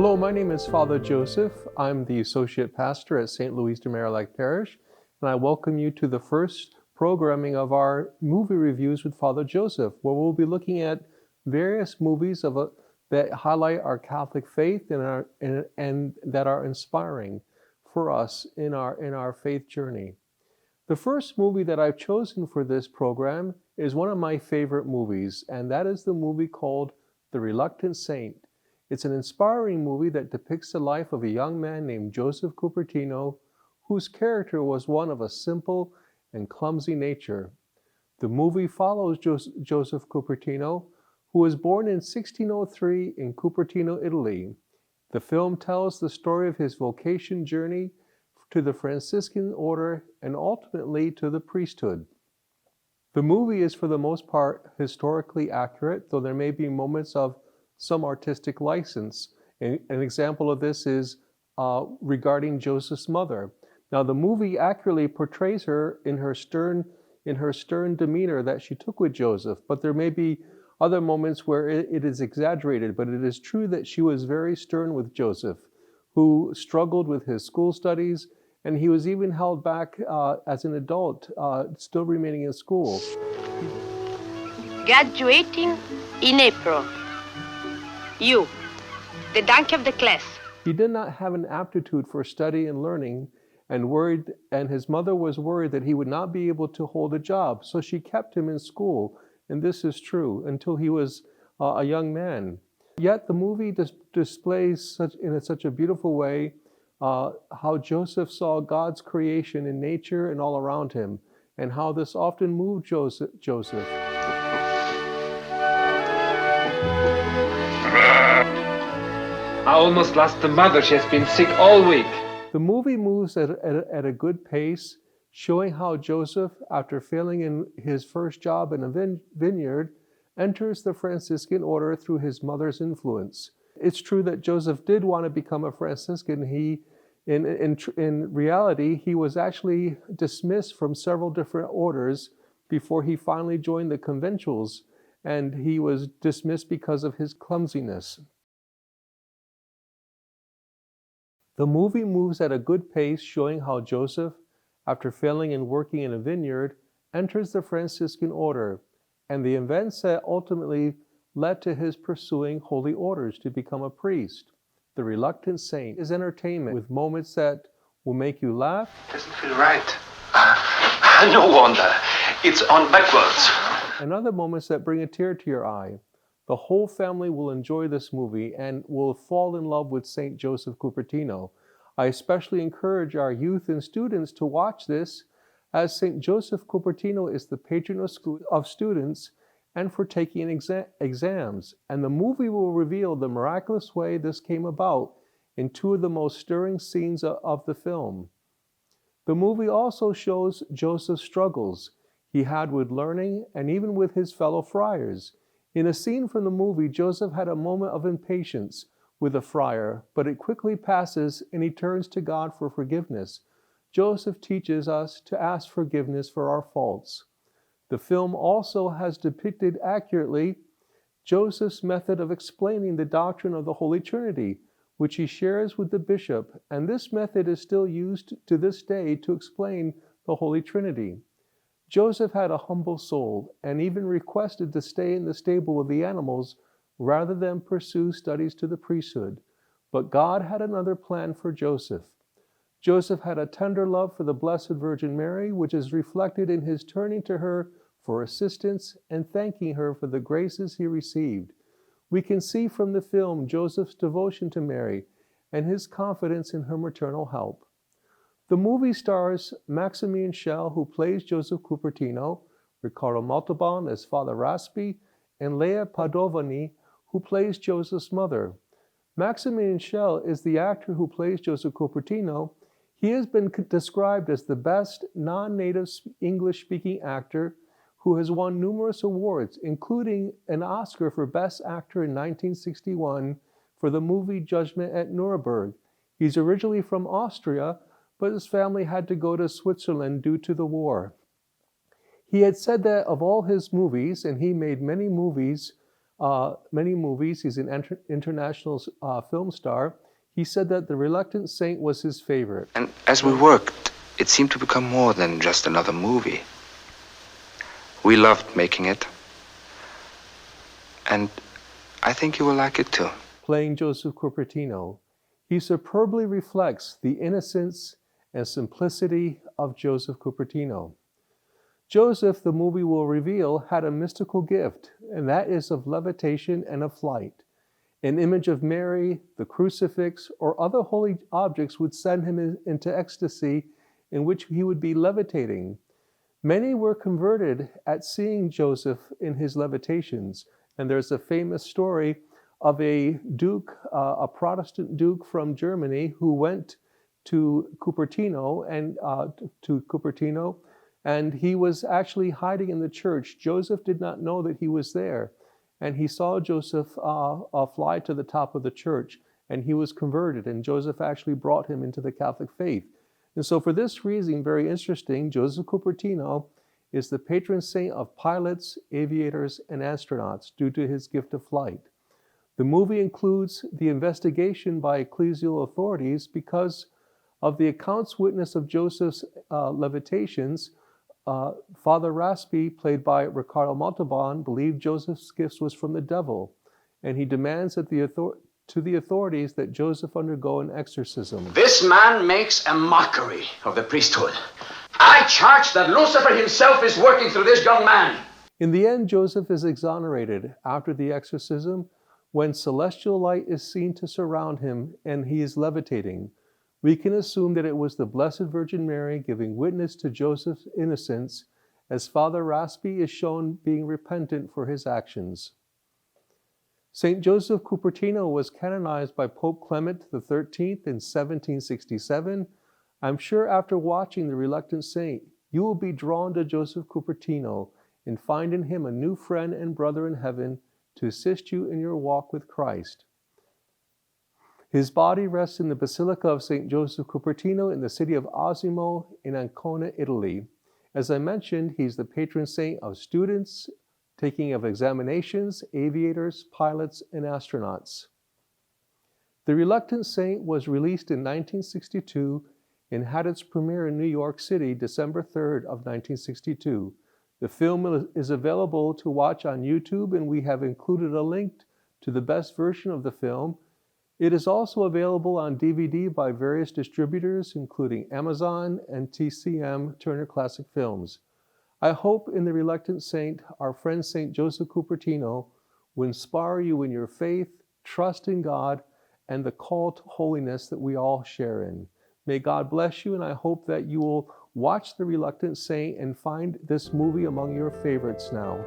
Hello, my name is Father Joseph. I'm the Associate Pastor at St. Louis de Marillac Parish, and I welcome you to the first programming of our movie reviews with Father Joseph, where we'll be looking at various movies that highlight our Catholic faith and that are inspiring for us in our faith journey. The first movie that I've chosen for this program is one of my favorite movies, and that is the movie called The Reluctant Saint. It's an inspiring movie that depicts the life of a young man named Joseph Cupertino, whose character was one of a simple and clumsy nature. The movie follows Joseph Cupertino, who was born in 1603 in Cupertino, Italy. The film tells the story of his vocation journey to the Franciscan order and ultimately to the priesthood. The movie is for the most part historically accurate, though there may be moments of some artistic license. An example of this is regarding Joseph's mother. Now, the movie accurately portrays her in her stern demeanor that she took with Joseph, but there may be other moments where it is exaggerated. But it is true that she was very stern with Joseph, who struggled with his school studies, and he was even held back as an adult, still remaining in school. Graduating in April. You, the donkey of the class. He did not have an aptitude for study and learning, and his mother was worried that he would not be able to hold a job, so she kept him in school, and this is true, until he was a young man. Yet the movie displays in such a beautiful way how Joseph saw God's creation in nature and all around him, and how this often moved Joseph. I almost lost the mother. She has been sick all week. The movie moves at a good pace, showing how Joseph, after failing in his first job in a vineyard, enters the Franciscan order through his mother's influence. It's true that Joseph did want to become a Franciscan. In reality, he was actually dismissed from several different orders before he finally joined the conventuals, and he was dismissed because of his clumsiness. The movie moves at a good pace, showing how Joseph, after failing in working in a vineyard, enters the Franciscan order, and the events that ultimately led to his pursuing holy orders to become a priest. The Reluctant Saint is entertainment with moments that will make you laugh. Doesn't feel right. No wonder. It's on backwards. And other moments that bring a tear to your eye. The whole family will enjoy this movie and will fall in love with St. Joseph Cupertino. I especially encourage our youth and students to watch this, as St. Joseph Cupertino is the patron of students and for taking exams. And the movie will reveal the miraculous way this came about in two of the most stirring scenes of the film. The movie also shows Joseph's struggles he had with learning and even with his fellow friars. In a scene from the movie, Joseph had a moment of impatience with a friar, but it quickly passes and he turns to God for forgiveness. Joseph teaches us to ask forgiveness for our faults. The film also has depicted accurately Joseph's method of explaining the doctrine of the Holy Trinity, which he shares with the bishop, and this method is still used to this day to explain the Holy Trinity. Joseph had a humble soul and even requested to stay in the stable with the animals rather than pursue studies to the priesthood. But God had another plan for Joseph. Joseph had a tender love for the Blessed Virgin Mary, which is reflected in his turning to her for assistance and thanking her for the graces he received. We can see from the film Joseph's devotion to Mary and his confidence in her maternal help. The movie stars Maximilian Schell, who plays Joseph Cupertino, Riccardo Montalban as Father Raspi, and Lea Padovani, who plays Joseph's mother. Maximilian Schell is the actor who plays Joseph Cupertino. He has been described as the best non-native English-speaking actor who has won numerous awards, including an Oscar for Best Actor in 1961 for the movie Judgment at Nuremberg. He's originally from Austria, but his family had to go to Switzerland due to the war. He had said that of all his movies, and he made many movies, many movies. He's an international film star. He said that The Reluctant Saint was his favorite. And as we worked, it seemed to become more than just another movie. We loved making it. And I think you will like it too. Playing Joseph Cupertino, he superbly reflects the innocence and simplicity of Joseph Cupertino. Joseph, the movie will reveal, had a mystical gift, and that is of levitation and of flight. An image of Mary, the crucifix, or other holy objects would send him into ecstasy in which he would be levitating. Many were converted at seeing Joseph in his levitations, and there's a famous story of a duke, a Protestant duke from Germany, who went to Cupertino and he was actually hiding in the church. Joseph did not know that he was there, and he saw Joseph fly to the top of the church, and he was converted, and Joseph actually brought him into the Catholic faith. And so for this reason, very interesting, Joseph Cupertino is the patron saint of pilots, aviators, and astronauts due to his gift of flight. The movie includes the investigation by ecclesial authorities because of the accounts witnessed of Joseph's levitations. Father Raspi, played by Ricardo Montalban, believed Joseph's gifts was from the devil, and he demands that to the authorities that Joseph undergo an exorcism. This man makes a mockery of the priesthood. I charge that Lucifer himself is working through this young man. In the end, Joseph is exonerated after the exorcism when celestial light is seen to surround him and he is levitating. We can assume that it was the Blessed Virgin Mary giving witness to Joseph's innocence, as Father Raspi is shown being repentant for his actions. St. Joseph Cupertino was canonized by Pope Clement XIII in 1767. I'm sure after watching The Reluctant Saint, you will be drawn to Joseph Cupertino and find in him a new friend and brother in heaven to assist you in your walk with Christ. His body rests in the Basilica of St. Joseph Cupertino in the city of Osimo in Ancona, Italy. As I mentioned, he's the patron saint of students, taking of examinations, aviators, pilots, and astronauts. The Reluctant Saint was released in 1962 and had its premiere in New York City, December 3rd of 1962. The film is available to watch on YouTube, and we have included a link to the best version of the film. It is also available on DVD by various distributors, including Amazon and TCM Turner Classic Films. I hope in The Reluctant Saint, our friend St. Joseph Cupertino will inspire you in your faith, trust in God, and the call to holiness that we all share in. May God bless you, and I hope that you will watch The Reluctant Saint and find this movie among your favorites now.